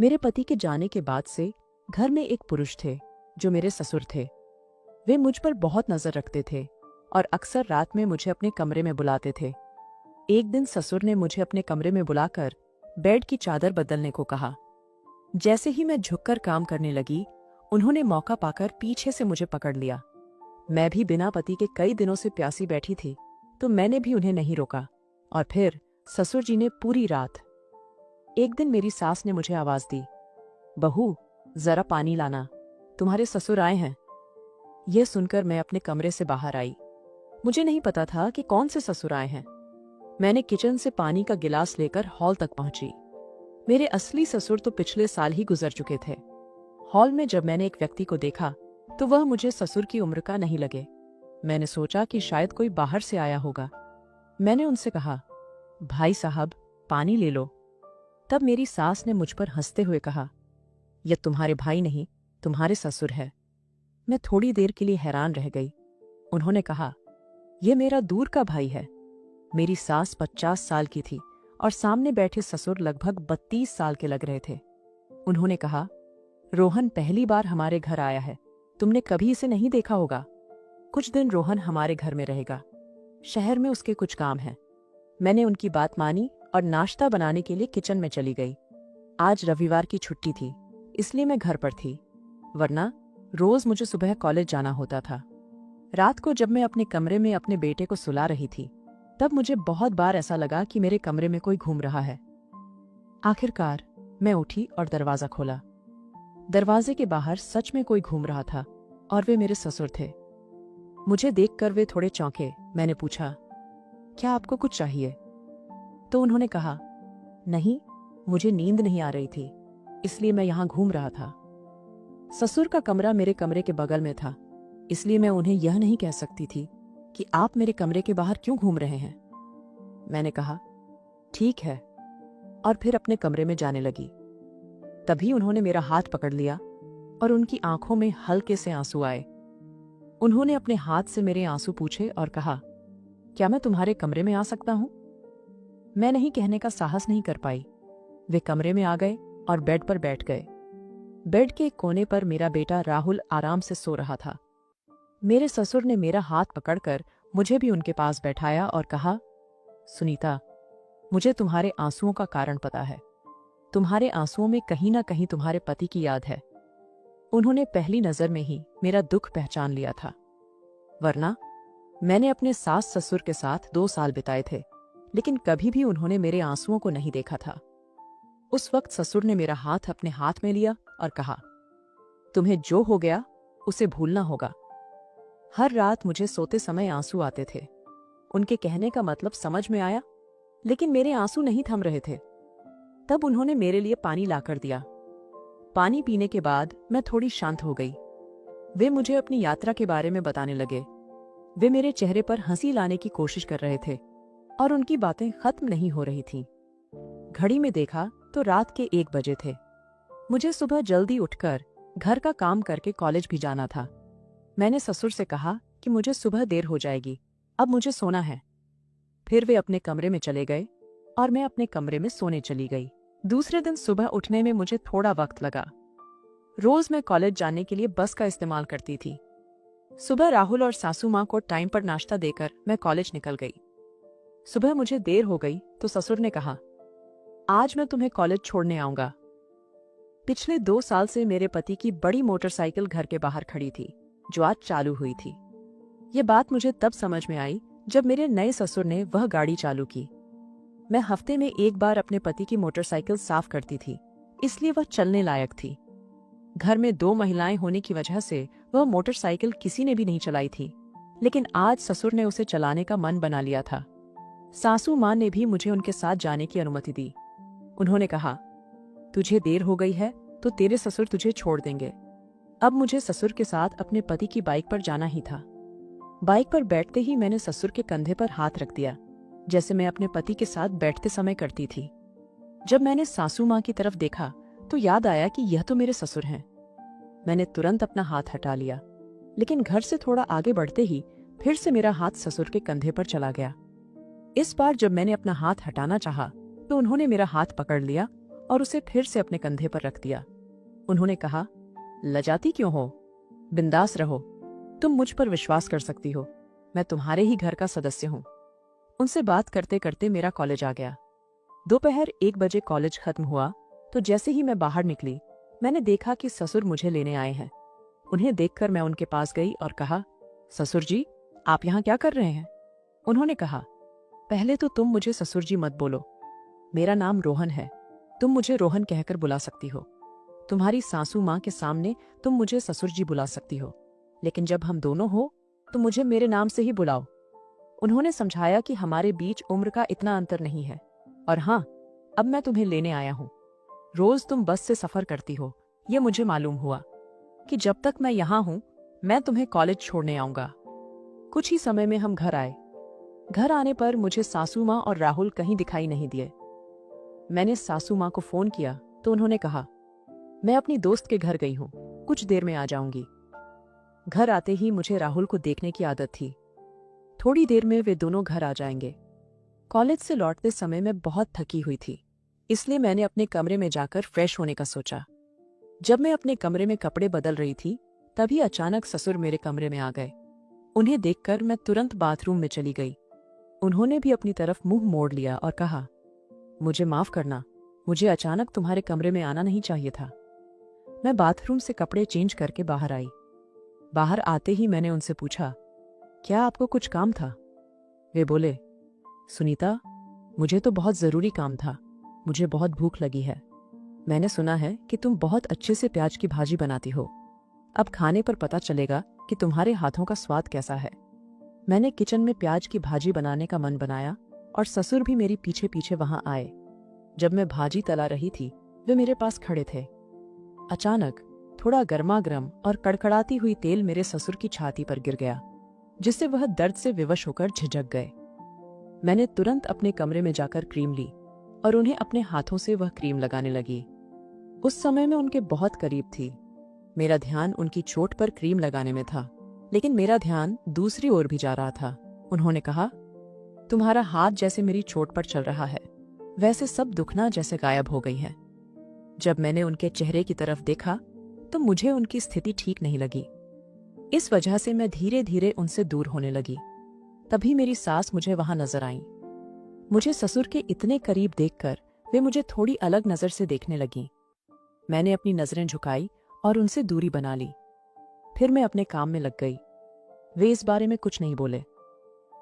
मेरे पति के जाने के बाद से घर में एक पुरुष थे जो मेरे ससुर थे। वे मुझ पर बहुत नजर रखते थे और अक्सर रात में मुझे अपने कमरे में बुलाते थे। एक दिन ससुर ने मुझे अपने कमरे में बुलाकर बेड की चादर बदलने को कहा। जैसे ही मैं झुककर काम करने लगी, उन्होंने मौका पाकर पीछे से मुझे पकड़ लिया। मैं भी बिना पति के कई दिनों से प्यासी बैठी थी, तो मैंने भी उन्हें नहीं रोका। और फिर ससुर जी ने पूरी रात। एक दिन मेरी सास ने मुझे आवाज दी, बहू जरा पानी लाना, तुम्हारे ससुर आए हैं। यह सुनकर मैं अपने कमरे से बाहर आई। मुझे नहीं पता था कि कौन से ससुर आए हैं। मैंने किचन से पानी का गिलास लेकर हॉल तक पहुंची। मेरे असली ससुर तो पिछले साल ही गुजर चुके थे। हॉल में जब मैंने एक व्यक्ति को देखा तो वह मुझे ससुर की उम्र का नहीं लगे। मैंने सोचा कि शायद कोई बाहर से आया होगा। मैंने उनसे कहा, भाई साहब पानी ले लो। तब मेरी सास ने मुझ पर हंसते हुए कहा, यह तुम्हारे भाई नहीं, तुम्हारे ससुर है। मैं थोड़ी देर के लिए हैरान रह गई। उन्होंने कहा, यह मेरा दूर का भाई है। मेरी सास 50 साल की थी और सामने बैठे ससुर लगभग 32 साल के लग रहे थे। उन्होंने कहा, रोहन पहली बार हमारे घर आया है, तुमने कभी इसे नहीं देखा होगा। कुछ दिन रोहन हमारे घर में रहेगा, शहर में उसके कुछ काम हैं। मैंने उनकी बात मानी और नाश्ता बनाने के लिए किचन में चली गई। आज रविवार की छुट्टी थी, इसलिए मैं घर पर थी, वरना रोज मुझे सुबह कॉलेज जाना होता था। रात को जब मैं अपने कमरे में अपने बेटे को सुला रही थी, तब मुझे बहुत बार ऐसा लगा कि मेरे कमरे में कोई घूम रहा है। आखिरकार मैं उठी और दरवाजा खोला। दरवाजे के बाहर सच में कोई घूम रहा था और वे मेरे ससुर थे। मुझे देखकर वे थोड़े चौंके। मैंने पूछा, क्या आपको कुछ चाहिए? तो उन्होंने कहा, नहीं, मुझे नींद नहीं आ रही थी, इसलिए मैं यहां घूम रहा था। ससुर का कमरा मेरे कमरे के बगल में था, इसलिए मैं उन्हें यह नहीं कह सकती थी कि आप मेरे कमरे के बाहर क्यों घूम रहे हैं। मैंने कहा, ठीक है, और फिर अपने कमरे में जाने लगी। तभी उन्होंने मेरा हाथ पकड़ लिया और उनकी आंखों में हल्के से आंसू आए। उन्होंने अपने हाथ से मेरे आंसू पूछे और कहा, क्या मैं तुम्हारे कमरे में आ सकता हूं? मैं नहीं कहने का साहस नहीं कर पाई। वे कमरे में आ गए और बेड पर बैठ गए। बेड के एक कोने पर मेरा बेटा राहुल आराम से सो रहा था। मेरे ससुर ने मेरा हाथ पकड़कर मुझे भी उनके पास बैठाया और कहा, सुनीता, मुझे तुम्हारे आंसुओं का कारण पता है। तुम्हारे आंसुओं में कहीं ना कहीं तुम्हारे पति की याद है। उन्होंने पहली नजर में ही मेरा दुख पहचान लिया था, वरना मैंने अपने सास ससुर के साथ 2 साल बिताए थे, लेकिन कभी भी उन्होंने मेरे आंसुओं को नहीं देखा था। उस वक्त ससुर ने मेरा हाथ अपने हाथ में लिया और कहा, तुम्हें जो हो गया उसे भूलना होगा। हर रात मुझे सोते समय आंसू आते थे। उनके कहने का मतलब समझ में आया, लेकिन मेरे आंसू नहीं थम रहे थे। तब उन्होंने मेरे लिए पानी लाकर दिया। पानी पीने के बाद मैं थोड़ी शांत हो गई। वे मुझे अपनी यात्रा के बारे में बताने लगे। वे मेरे चेहरे पर हंसी लाने की कोशिश कर रहे थे और उनकी बातें खत्म नहीं हो रही थीं। घड़ी में देखा तो रात के 1 बजे थे। मुझे सुबह जल्दी उठकर घर का काम करके कॉलेज भी जाना था। मैंने ससुर से कहा कि मुझे सुबह देर हो जाएगी, अब मुझे सोना है। फिर वे अपने कमरे में चले गए और मैं अपने कमरे में सोने चली गई। दूसरे दिन सुबह उठने में मुझे थोड़ा वक्त लगा। रोज मैं कॉलेज जाने के लिए बस का इस्तेमाल करती थी। सुबह राहुल और सासू माँ को टाइम पर नाश्ता देकर मैं कॉलेज निकल गई। सुबह मुझे देर हो गई तो ससुर ने कहा, आज मैं तुम्हें कॉलेज छोड़ने आऊंगा। पिछले 2 साल से मेरे पति की बड़ी मोटरसाइकिल घर के बाहर खड़ी थी, जो आज चालू हुई थी। ये बात मुझे तब समझ में आई जब मेरे नए ससुर ने वह गाड़ी चालू की। मैं हफ्ते में 1 बार अपने पति की मोटरसाइकिल साफ करती थी, इसलिए वह चलने लायक थी। घर में 2 महिलाएं होने की वजह से वह मोटरसाइकिल किसी ने भी नहीं चलाई थी, लेकिन आज ससुर ने उसे चलाने का मन बना लिया था। सासू माँ ने भी मुझे उनके साथ जाने की अनुमति दी। उन्होंने कहा, तुझे देर हो गई है तो तेरे ससुर तुझे छोड़ देंगे। अब मुझे ससुर के साथ अपने पति की बाइक पर जाना ही था। बाइक पर बैठते ही मैंने ससुर के कंधे पर हाथ रख दिया, जैसे मैं अपने पति के साथ बैठते समय करती थी। जब मैंने सासू माँ की तरफ देखा तो याद आया कि यह तो मेरे ससुर हैं। मैंने तुरंत अपना हाथ हटा लिया, लेकिन घर से थोड़ा आगे बढ़ते ही फिर से मेरा हाथ ससुर के कंधे पर चला गया। इस बार जब मैंने अपना हाथ हटाना चाहा तो उन्होंने मेरा हाथ पकड़ लिया और उसे फिर से अपने कंधे पर रख दिया। उन्होंने कहा, लजाती क्यों हो? बिंदास रहो, तुम मुझ पर विश्वास कर सकती हो, मैं तुम्हारे ही घर का सदस्य हूं। उनसे बात करते करते मेरा कॉलेज आ गया। दोपहर 1 बजे कॉलेज खत्म हुआ तो जैसे ही मैं बाहर निकली, मैंने देखा कि ससुर मुझे लेने आए हैं। उन्हें देखकर मैं उनके पास गई और कहा, ससुर जी, आप यहाँ क्या कर रहे हैं? उन्होंने कहा, पहले तो तुम मुझे ससुर जी मत बोलो, मेरा नाम रोहन है, तुम मुझे रोहन कहकर बुला सकती हो। तुम्हारी सासू माँ के सामने तुम मुझे ससुर जी बुला सकती हो, लेकिन जब हम दोनों हो तो मुझे मेरे नाम से ही बुलाओ। उन्होंने समझाया कि हमारे बीच उम्र का इतना अंतर नहीं है, और हाँ, अब मैं तुम्हें लेने आया हूँ। रोज तुम बस से सफर करती हो, ये मुझे मालूम हुआ कि जब तक मैं यहाँ हूँ मैं तुम्हें कॉलेज छोड़ने आऊंगा। कुछ ही समय में हम घर आए। घर आने पर मुझे सासू माँ और राहुल कहीं दिखाई नहीं दिए। मैंने सासू माँ को फोन किया तो उन्होंने कहा, मैं अपनी दोस्त के घर गई हूँ, कुछ देर में आ जाऊंगी। घर आते ही मुझे राहुल को देखने की आदत थी। थोड़ी देर में वे दोनों घर आ जाएंगे। कॉलेज से लौटते समय मैं बहुत थकी हुई थी, इसलिए मैंने अपने कमरे में जाकर फ्रेश होने का सोचा। जब मैं अपने कमरे में कपड़े बदल रही थी, तभी अचानक ससुर मेरे कमरे में आ गए। उन्हें देखकर मैं तुरंत बाथरूम में चली गई। उन्होंने भी अपनी तरफ मुंह मोड़ लिया और कहा, मुझे माफ करना, मुझे अचानक तुम्हारे कमरे में आना नहीं चाहिए था। मैं बाथरूम से कपड़े चेंज करके बाहर आई। बाहर आते ही मैंने उनसे पूछा, क्या आपको कुछ काम था? वे बोले, सुनीता, मुझे तो बहुत जरूरी काम था, मुझे बहुत भूख लगी है। मैंने सुना है कि तुम बहुत अच्छे से प्याज की भाजी बनाती हो, अब खाने पर पता चलेगा कि तुम्हारे हाथों का स्वाद कैसा है। मैंने किचन में प्याज की भाजी बनाने का मन बनाया और ससुर भी मेरी पीछे पीछे वहां आए। जब मैं भाजी तला रही थी, वे मेरे पास खड़े थे। अचानक थोड़ा गर्मा गर्म और कड़कड़ाती हुई तेल मेरे ससुर की छाती पर गिर गया, जिससे वह दर्द से विवश होकर झिझक गए। मैंने तुरंत अपने कमरे में जाकर क्रीम ली और उन्हें अपने हाथों से वह क्रीम लगाने लगी। उस समय मैं उनके बहुत करीब थी। मेरा ध्यान उनकी चोट पर क्रीम लगाने में था, लेकिन मेरा ध्यान दूसरी ओर भी जा रहा था। उन्होंने कहा, तुम्हारा हाथ जैसे मेरी चोट पर चल रहा है, वैसे सब दुखना जैसे गायब हो गई है। जब मैंने उनके चेहरे की तरफ देखा तो मुझे उनकी स्थिति ठीक नहीं लगी। इस वजह से मैं धीरे धीरे उनसे दूर होने लगी। तभी मेरी सास मुझे वहां नजर आई। मुझे ससुर के इतने करीब देखकर वे मुझे थोड़ी अलग नजर से देखने लगी। मैंने अपनी नजरें झुकाई और उनसे दूरी बना ली। फिर मैं अपने काम में लग गई। वे इस बारे में कुछ नहीं बोले,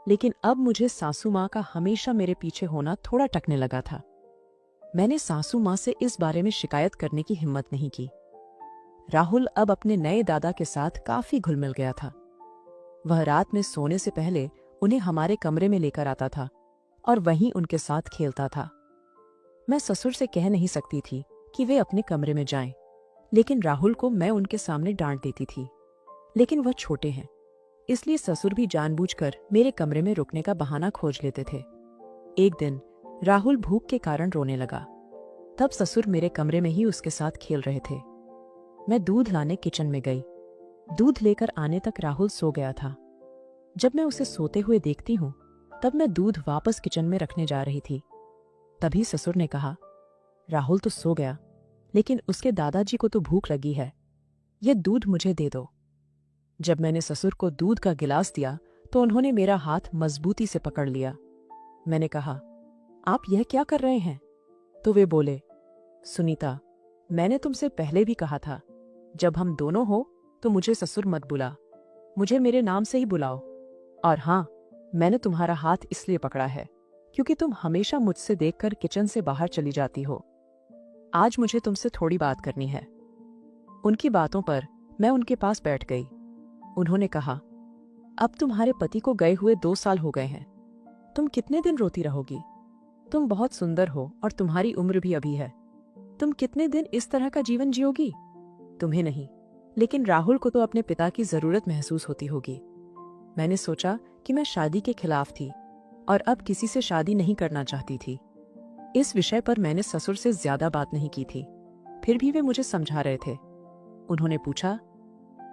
लेकिन अब मुझे सासू माँ का हमेशा मेरे पीछे होना थोड़ा टकने लगा था। मैंने सासू माँ से इस बारे में शिकायत करने की हिम्मत नहीं की। राहुल अब अपने नए दादा के साथ काफी घुल मिल गया था। वह रात में सोने से पहले उन्हें हमारे कमरे में लेकर आता था और वहीं उनके साथ खेलता था। मैं ससुर से कह नहीं सकती थी कि वे अपने कमरे में जाएं, लेकिन राहुल को मैं उनके सामने डांट देती थी। लेकिन वह छोटे हैं, इसलिए ससुर भी जानबूझकर मेरे कमरे में रुकने का बहाना खोज लेते थे। एक दिन राहुल भूख के कारण रोने लगा। तब ससुर मेरे कमरे में ही उसके साथ खेल रहे थे। मैं दूध लाने किचन में गई। दूध लेकर आने तक राहुल सो गया था। जब मैं उसे सोते हुए देखती हूँ, तब मैं दूध वापस किचन में रखने जा रही थी। तभी ससुर ने कहा, राहुल तो सो गया, लेकिन उसके दादाजी को तो भूख लगी है, यह दूध मुझे दे दो। जब मैंने ससुर को दूध का गिलास दिया तो उन्होंने मेरा हाथ मजबूती से पकड़ लिया। मैंने कहा, आप यह क्या कर रहे हैं? तो वे बोले, सुनीता, मैंने तुमसे पहले भी कहा था, जब हम दोनों हो तो मुझे ससुर मत बुला, मुझे मेरे नाम से ही बुलाओ। और हाँ, मैंने तुम्हारा हाथ इसलिए पकड़ा है क्योंकि तुम हमेशा मुझसे देखकर किचन से बाहर चली जाती हो। आज मुझे तुमसे थोड़ी बात करनी है। उनकी बातों पर मैं उनके पास बैठ गई। उन्होंने कहा, अब तुम्हारे पति को गए हुए 2 साल हो गए हैं, तुम कितने दिन रोती रहोगी? तुम बहुत सुंदर हो और तुम्हारी उम्र भी अभी है, तुम कितने दिन इस तरह का जीवन जियोगी? तुम्हें नहीं, लेकिन राहुल को तो अपने पिता की जरूरत महसूस होती होगी। मैंने सोचा कि मैं शादी के खिलाफ थी और अब किसी से शादी नहीं करना चाहती थी। इस विषय पर मैंने ससुर से ज्यादा बात नहीं की थी, फिर भी वे मुझे समझा रहे थे। उन्होंने पूछा,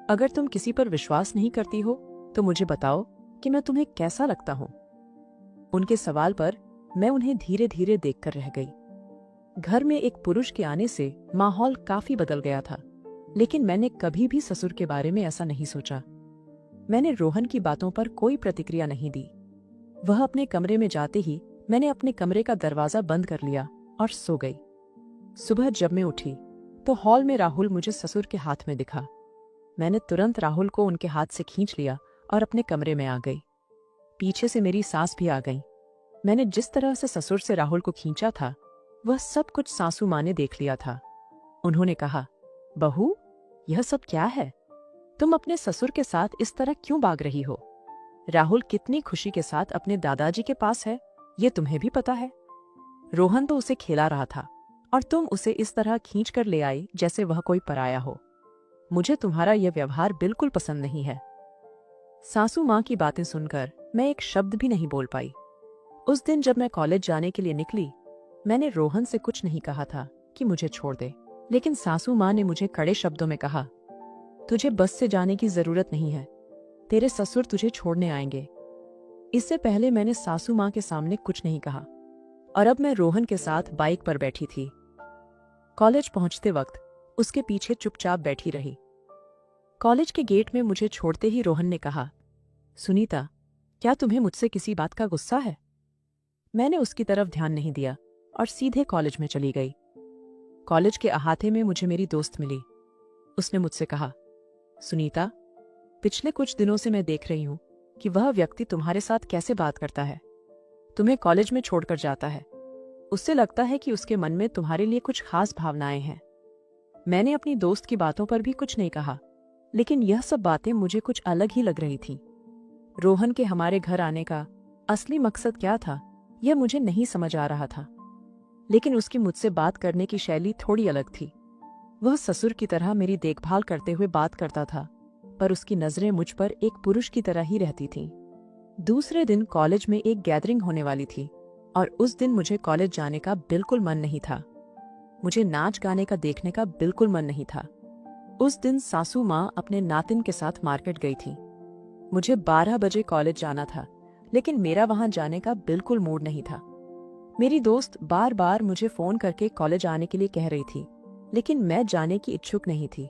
अगर तुम किसी पर विश्वास नहीं करती हो तो मुझे बताओ कि मैं तुम्हें कैसा लगता हूं। उनके सवाल पर मैं उन्हें धीरे धीरे देखकर रह गई। घर में एक पुरुष के आने से माहौल काफी बदल गया था, लेकिन मैंने कभी भी ससुर के बारे में ऐसा नहीं सोचा। मैंने रोहन की बातों पर कोई प्रतिक्रिया नहीं दी। वह अपने कमरे में जाते ही मैंने अपने कमरे का दरवाजा बंद कर लिया और सो गई। सुबह जब मैं उठी तो हॉल में राहुल मुझे ससुर के हाथ में दिखा। मैंने तुरंत राहुल को उनके हाथ से खींच लिया और अपने कमरे में आ गई। पीछे से मेरी सास भी आ गई। मैंने जिस तरह से ससुर से राहुल को खींचा था, वह सब कुछ सासू माँ ने देख लिया था। उन्होंने कहा, बहू, यह सब क्या है? तुम अपने ससुर के साथ इस तरह क्यों भाग रही हो? राहुल कितनी खुशी के साथ अपने दादाजी के पास है, ये तुम्हें भी पता है। रोहन तो उसे खेला रहा था और तुम उसे इस तरह खींच कर ले आई जैसे वह कोई पराया हो। मुझे तुम्हारा यह व्यवहार बिल्कुल पसंद नहीं है। सासू माँ की बातें सुनकर मैं एक शब्द भी नहीं बोल पाई। उस दिन जब मैं कॉलेज जाने के लिए निकली, मैंने रोहन से कुछ नहीं कहा था कि मुझे छोड़ दे, लेकिन सासू माँ ने मुझे कड़े शब्दों में कहा, तुझे बस से जाने की जरूरत नहीं है, तेरे ससुर तुझे छोड़ने आएंगे। इससे पहले मैंने सासू माँ के सामने कुछ नहीं कहा और अब मैं रोहन के साथ बाइक पर बैठी थी। कॉलेज पहुंचते वक्त उसके पीछे चुपचाप बैठी रही। कॉलेज के गेट में मुझे छोड़ते ही रोहन ने कहा, सुनीता, क्या तुम्हें मुझसे किसी बात का गुस्सा है? मैंने उसकी तरफ ध्यान नहीं दिया और सीधे कॉलेज में चली गई। कॉलेज के अहाते में मुझे मेरी दोस्त मिली। उसने मुझसे कहा, सुनीता, पिछले कुछ दिनों से मैं देख रही हूं कि वह व्यक्ति तुम्हारे साथ कैसे बात करता है, तुम्हें कॉलेज में छोड़कर जाता है। उससे लगता है कि उसके मन में तुम्हारे लिए कुछ खास भावनाएं हैं। मैंने अपनी दोस्त की बातों पर भी कुछ नहीं कहा, लेकिन यह सब बातें मुझे कुछ अलग ही लग रही थीं। रोहन के हमारे घर आने का असली मकसद क्या था, यह मुझे नहीं समझ आ रहा था, लेकिन उसकी मुझसे बात करने की शैली थोड़ी अलग थी। वह ससुर की तरह मेरी देखभाल करते हुए बात करता था, पर उसकी नजरें मुझ पर एक पुरुष की तरह ही रहती थीं। दूसरे दिन कॉलेज में एक गैदरिंग होने वाली थी और उस दिन मुझे कॉलेज जाने का बिल्कुल मन नहीं था। मुझे नाच गाने का देखने का बिल्कुल मन नहीं था। उस दिन सासू माँ अपने नातिन के साथ मार्केट गई थी। मुझे 12 बजे कॉलेज जाना था, लेकिन मेरा वहां जाने का बिल्कुल मूड नहीं था। मेरी दोस्त बार बार मुझे फोन करके कॉलेज आने के लिए कह रही थी, लेकिन मैं जाने की इच्छुक नहीं थी।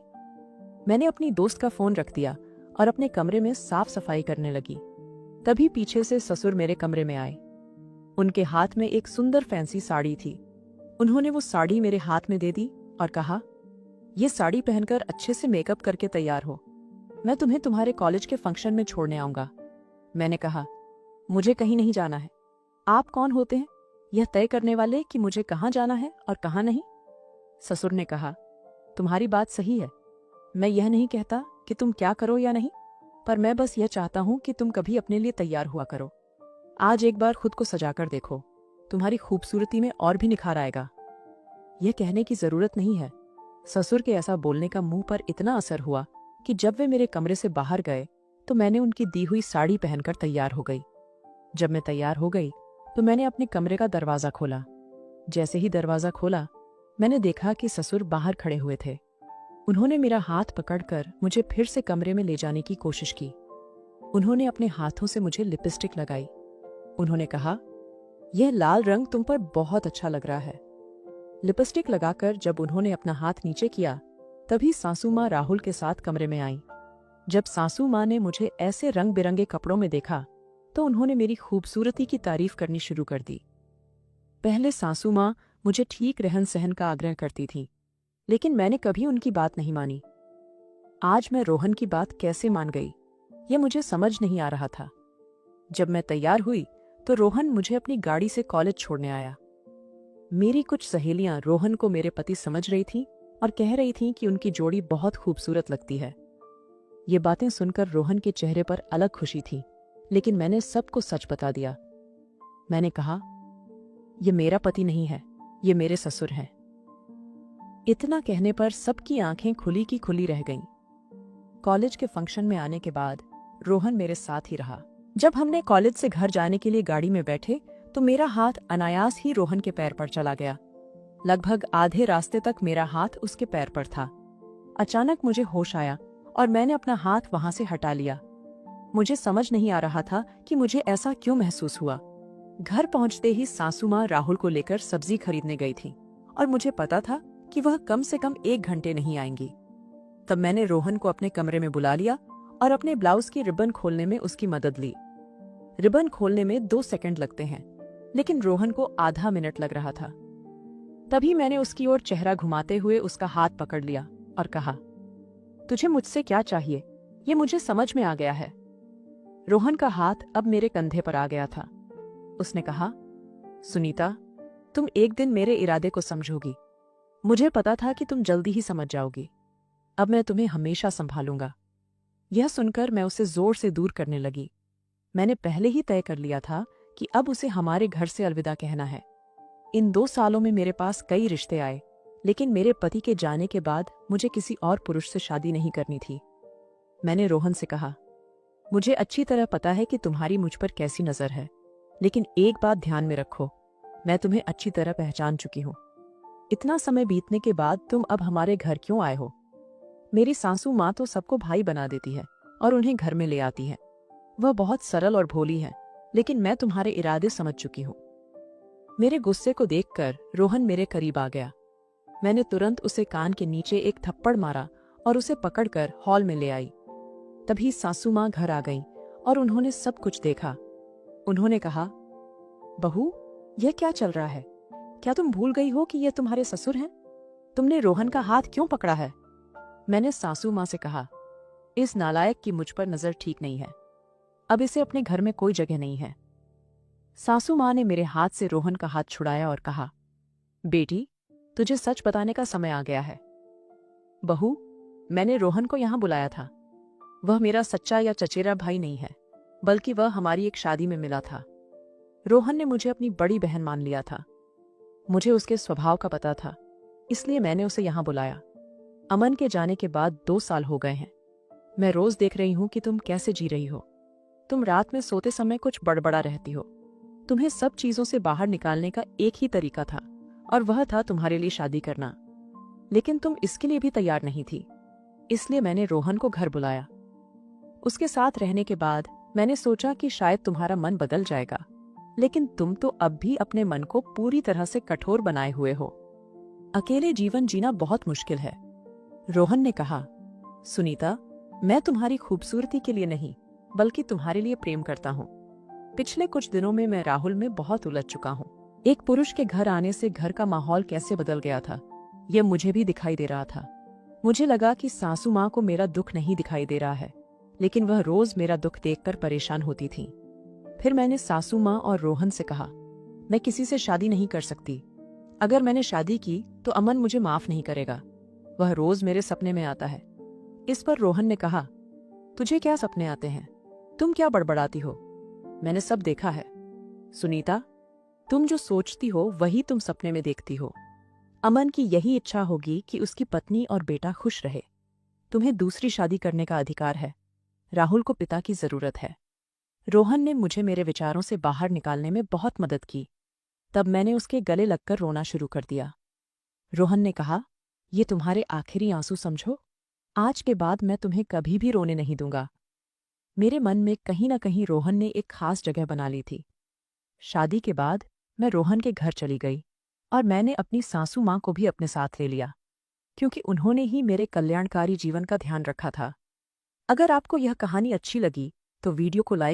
मैंने अपनी दोस्त का फोन रख दिया और अपने कमरे में साफ सफाई करने लगी। तभी पीछे से ससुर मेरे कमरे में आए। उनके हाथ में एक सुंदर फैंसी साड़ी थी। उन्होंने वो साड़ी मेरे हाथ में दे दी और कहा, ये साड़ी पहनकर अच्छे से मेकअप करके तैयार हो, मैं तुम्हें तुम्हारे कॉलेज के फंक्शन में छोड़ने आऊंगा। मैंने कहा, मुझे कहीं नहीं जाना है। आप कौन होते हैं यह तय करने वाले कि मुझे कहाँ जाना है और कहाँ नहीं? ससुर ने कहा, तुम्हारी बात सही है। मैं यह नहीं कहता कि तुम क्या करो या नहीं, पर मैं बस यह चाहता हूं कि तुम कभी अपने लिए तैयार हुआ करो। आज एक बार खुद को सजाकर देखो, तुम्हारी खूबसूरती में और भी निखार आएगा। यह कहने की जरूरत नहीं है। ससुर के ऐसा बोलने का मुंह पर इतना असर हुआ कि जब वे मेरे कमरे से बाहर गए तो मैंने उनकी दी हुई साड़ी पहनकर तैयार हो गई। जब मैं तैयार हो गई तो मैंने अपने कमरे का दरवाजा खोला। जैसे ही दरवाजा खोला, मैंने देखा कि ससुर बाहर खड़े हुए थे। उन्होंने मेरा हाथ पकड़कर मुझे फिर से कमरे में ले जाने की कोशिश की। उन्होंने अपने हाथों से मुझे लिपस्टिक लगाई। उन्होंने कहा, यह लाल रंग तुम पर बहुत अच्छा लग रहा है। लिपस्टिक लगाकर जब उन्होंने अपना हाथ नीचे किया, तभी सासू माँ राहुल के साथ कमरे में आई। जब सासू माँ ने मुझे ऐसे रंग बिरंगे कपड़ों में देखा तो उन्होंने मेरी खूबसूरती की तारीफ करनी शुरू कर दी। पहले सासू माँ मुझे ठीक रहन सहन का आग्रह करती थी, लेकिन मैंने कभी उनकी बात नहीं मानी। आज मैं रोहन की बात कैसे मान गई, यह मुझे समझ नहीं आ रहा था। जब मैं तैयार हुई तो रोहन मुझे अपनी गाड़ी से कॉलेज छोड़ने आया। मेरी कुछ सहेलियां रोहन को मेरे पति समझ रही थीं और कह रही थीं कि उनकी जोड़ी बहुत खूबसूरत लगती है। ये बातें सुनकर रोहन के चेहरे पर अलग खुशी थी, लेकिन मैंने सबको सच बता दिया। मैंने कहा, ये मेरा पति नहीं है, ये मेरे ससुर हैं। इतना कहने पर सबकी आंखें खुली की खुली रह गईं। कॉलेज के फंक्शन में आने के बाद रोहन मेरे साथ ही रहा। जब हमने कॉलेज से घर जाने के लिए गाड़ी में बैठे तो मेरा हाथ अनायास ही रोहन के पैर पर चला गया। लगभग आधे रास्ते तक मेरा हाथ उसके पैर पर था। अचानक मुझे होश आया और मैंने अपना हाथ वहां से हटा लिया। मुझे समझ नहीं आ रहा था कि मुझे ऐसा क्यों महसूस हुआ। घर पहुंचते ही सासू माँ राहुल को लेकर सब्जी खरीदने गई थी और मुझे पता था कि वह कम से कम 1 घंटे नहीं आएंगी। तब मैंने रोहन को अपने कमरे में बुला लिया और अपने ब्लाउज की रिबन खोलने में उसकी मदद ली। रिबन खोलने में 2 सेकंड लगते हैं, लेकिन रोहन को आधा मिनट लग रहा था। तभी मैंने उसकी ओर चेहरा घुमाते हुए उसका हाथ पकड़ लिया और कहा, तुझे मुझसे क्या चाहिए, ये मुझे समझ में आ गया है। रोहन का हाथ अब मेरे कंधे पर आ गया था। उसने कहा, सुनीता, तुम एक दिन मेरे इरादे को समझोगी। मुझे पता था कि तुम जल्दी ही समझ जाओगी। अब मैं तुम्हें हमेशा संभालूंगा। यह सुनकर मैं उसे जोर से दूर करने लगी। मैंने पहले ही तय कर लिया था कि अब उसे हमारे घर से अलविदा कहना है। इन 2 सालों में मेरे पास कई रिश्ते आए, लेकिन मेरे पति के जाने के बाद मुझे किसी और पुरुष से शादी नहीं करनी थी। मैंने रोहन से कहा, मुझे अच्छी तरह पता है कि तुम्हारी मुझ पर कैसी नजर है, लेकिन एक बात ध्यान में रखो, मैं तुम्हें अच्छी तरह पहचान चुकी हूं। इतना समय बीतने के बाद तुम अब हमारे घर क्यों आए हो? मेरी सासू माँ तो सबको भाई बना देती है और उन्हें घर में ले आती है। वह बहुत सरल और भोली है, लेकिन मैं तुम्हारे इरादे समझ चुकी हूं। मेरे गुस्से को देखकर रोहन मेरे करीब आ गया। मैंने तुरंत उसे कान के नीचे एक थप्पड़ मारा और उसे पकड़कर हॉल में ले आई। तभी सासू माँ घर आ गईं और उन्होंने सब कुछ देखा। उन्होंने कहा, बहू, यह क्या चल रहा है? क्या तुम भूल गई हो कि ये तुम्हारे ससुर हैं? तुमने रोहन का हाथ क्यों पकड़ा है? मैंने सासू माँ से कहा, इस नालायक की मुझ पर नजर ठीक नहीं है। अब इसे अपने घर में कोई जगह नहीं है। सासू माँ ने मेरे हाथ से रोहन का हाथ छुड़ाया और कहा, बेटी, तुझे सच बताने का समय आ गया है। बहू, मैंने रोहन को यहां बुलाया था। वह मेरा सच्चा या चचेरा भाई नहीं है, बल्कि वह हमारी एक शादी में मिला था। रोहन ने मुझे अपनी बड़ी बहन मान लिया था। मुझे उसके स्वभाव का पता था, इसलिए मैंने उसे यहां बुलाया। अमन के जाने के बाद 2 साल हो गए हैं। मैं रोज देख रही हूं कि तुम कैसे जी रही हो। तुम रात में सोते समय कुछ बड़बड़ा रहती हो। तुम्हें सब चीजों से बाहर निकालने का एक ही तरीका था, और वह था तुम्हारे लिए शादी करना। लेकिन तुम इसके लिए भी तैयार नहीं थी, इसलिए मैंने रोहन को घर बुलाया। उसके साथ रहने के बाद मैंने सोचा कि शायद तुम्हारा मन बदल जाएगा, लेकिन तुम तो अब भी अपने मन को पूरी तरह से कठोर बनाए हुए हो। अकेले जीवन जीना बहुत मुश्किल है। रोहन ने कहा, सुनीता, मैं तुम्हारी खूबसूरती के लिए नहीं, बल्कि तुम्हारे लिए प्रेम करता हूँ। पिछले कुछ दिनों में मैं राहुल में बहुत उलझ चुका हूँ। एक पुरुष के घर आने से घर का माहौल कैसे बदल गया था, यह मुझे भी दिखाई दे रहा था। मुझे लगा कि सासू माँ को मेरा दुख नहीं दिखाई दे रहा है, लेकिन वह रोज मेरा दुख देखकर परेशान होती थी। फिर मैंने सासू माँ और रोहन से कहा, मैं किसी से शादी नहीं कर सकती। अगर मैंने शादी की तो अमन मुझे माफ नहीं करेगा। वह रोज मेरे सपने में आता है। इस पर रोहन ने कहा, तुझे क्या सपने आते हैं? तुम क्या बड़बड़ाती हो? मैंने सब देखा है। सुनीता, तुम जो सोचती हो वही तुम सपने में देखती हो। अमन की यही इच्छा होगी कि उसकी पत्नी और बेटा खुश रहे। तुम्हें दूसरी शादी करने का अधिकार है। राहुल को पिता की जरूरत है। रोहन ने मुझे मेरे विचारों से बाहर निकालने में बहुत मदद की। तब मैंने उसके गले लगकर रोना शुरू कर दिया। रोहन ने कहा, ये तुम्हारे आखिरी आंसू समझो। आज के बाद मैं तुम्हें कभी भी रोने नहीं दूंगा। मेरे मन में कहीं न कहीं रोहन ने एक खास जगह बना ली थी। शादी के बाद मैं रोहन के घर चली गई और मैंने अपनी सासू माँ को भी अपने साथ ले लिया, क्योंकि उन्होंने ही मेरे कल्याणकारी जीवन का ध्यान रखा था। अगर आपको यह कहानी अच्छी लगी तो वीडियो को लाइक